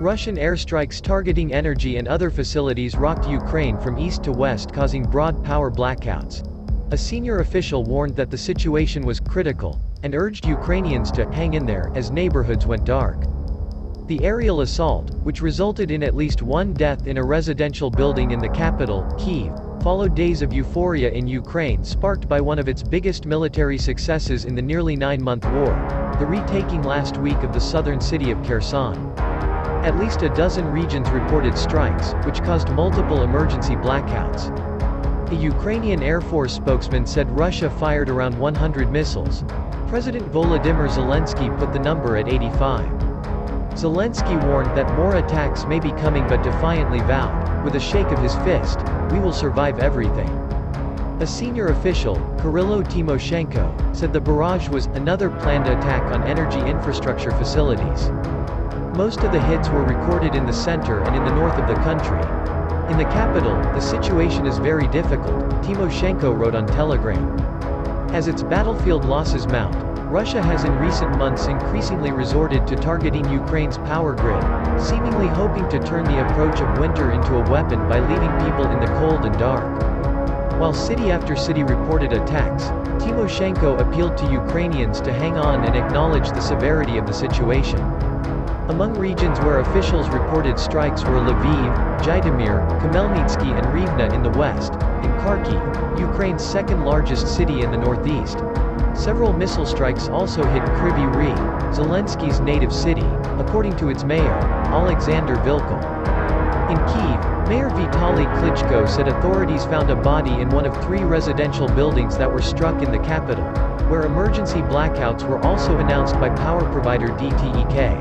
Russian airstrikes targeting energy and other facilities rocked Ukraine from east to west, causing broad power blackouts. A senior official warned that the situation was critical, and urged Ukrainians to hang in there as neighborhoods went dark. The aerial assault, which resulted in at least one death in a residential building in the capital, Kyiv, followed days of euphoria in Ukraine sparked by one of its biggest military successes in the nearly 9-month war, the retaking last week of the southern city of Kherson. At least a dozen regions reported strikes, which caused multiple emergency blackouts. A Ukrainian Air Force spokesman said Russia fired around 100 missiles. President Volodymyr Zelensky put the number at 85. Zelensky warned that more attacks may be coming, but defiantly vowed, with a shake of his fist, "We will survive everything." A senior official, Kyrylo Tymoshenko, said the barrage was another planned attack on energy infrastructure facilities. Most of the hits were recorded in the center and in the north of the country. In the capital, the situation is very difficult, Tymoshenko wrote on Telegram. As its battlefield losses mount, Russia has in recent months increasingly resorted to targeting Ukraine's power grid, seemingly hoping to turn the approach of winter into a weapon by leaving people in the cold and dark. While city after city reported attacks, Tymoshenko appealed to Ukrainians to hang on and acknowledge the severity of the situation. Among regions where officials reported strikes were Lviv, Zhytomyr, Khmelnytsky and Rivne in the west, and Kharkiv, Ukraine's second-largest city in the northeast. Several missile strikes also hit Kryvyi Rih, Zelensky's native city, according to its mayor, Alexander Vilkel. In Kyiv, Mayor Vitaly Klitschko said authorities found a body in one of 3 residential buildings that were struck in the capital, where emergency blackouts were also announced by power provider DTEK.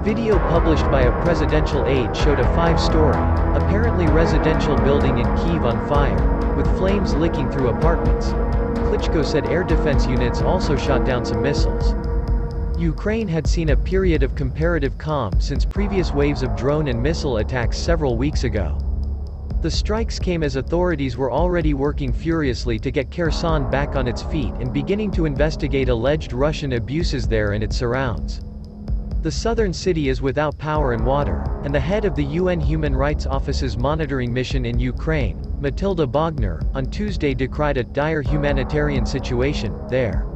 Video published by a presidential aide showed a 5-story, apparently residential building in Kyiv on fire, with flames licking through apartments. Klitschko said air defense units also shot down some missiles. Ukraine had seen a period of comparative calm since previous waves of drone and missile attacks several weeks ago. The strikes came as authorities were already working furiously to get Kherson back on its feet and beginning to investigate alleged Russian abuses there and its surrounds. The southern city is without power and water, and the head of the UN Human Rights Office's monitoring mission in Ukraine, Matilda Bogner, on Tuesday decried a dire humanitarian situation there.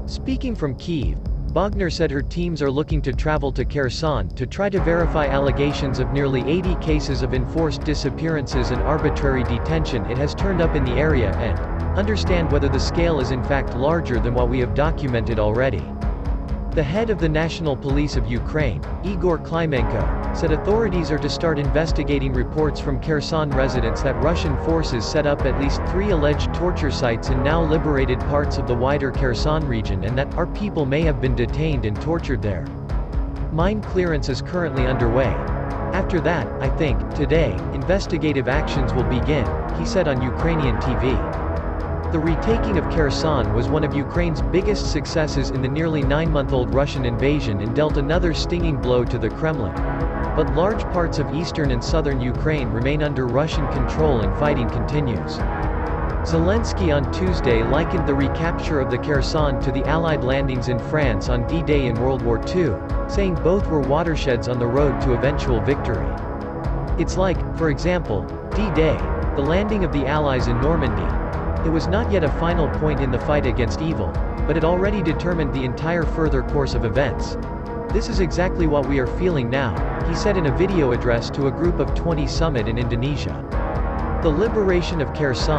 Speaking from Kyiv, Bogner said her teams are looking to travel to Kherson to try to verify allegations of nearly 80 cases of enforced disappearances and arbitrary detention it has turned up in the area and understand whether the scale is in fact larger than what we have documented already. The head of the National Police of Ukraine, Igor Klimenko, said authorities are to start investigating reports from Kherson residents that Russian forces set up at least 3 alleged torture sites in now liberated parts of the wider Kherson region and that our people may have been detained and tortured there. Mine clearance is currently underway. After that, I think, today, investigative actions will begin, he said on Ukrainian TV. The retaking of Kherson was one of Ukraine's biggest successes in the nearly 9-month-old Russian invasion and dealt another stinging blow to the Kremlin. But large parts of eastern and southern Ukraine remain under Russian control and fighting continues. Zelensky on Tuesday likened the recapture of the Kherson to the Allied landings in France on D-Day in World War II, saying both were watersheds on the road to eventual victory. It's like, for example, D-Day, the landing of the Allies in Normandy. It was not yet a final point in the fight against evil, but it already determined the entire further course of events. This is exactly what we are feeling now, he said in a video address to a group of 20 summit in Indonesia. The liberation of Kherson,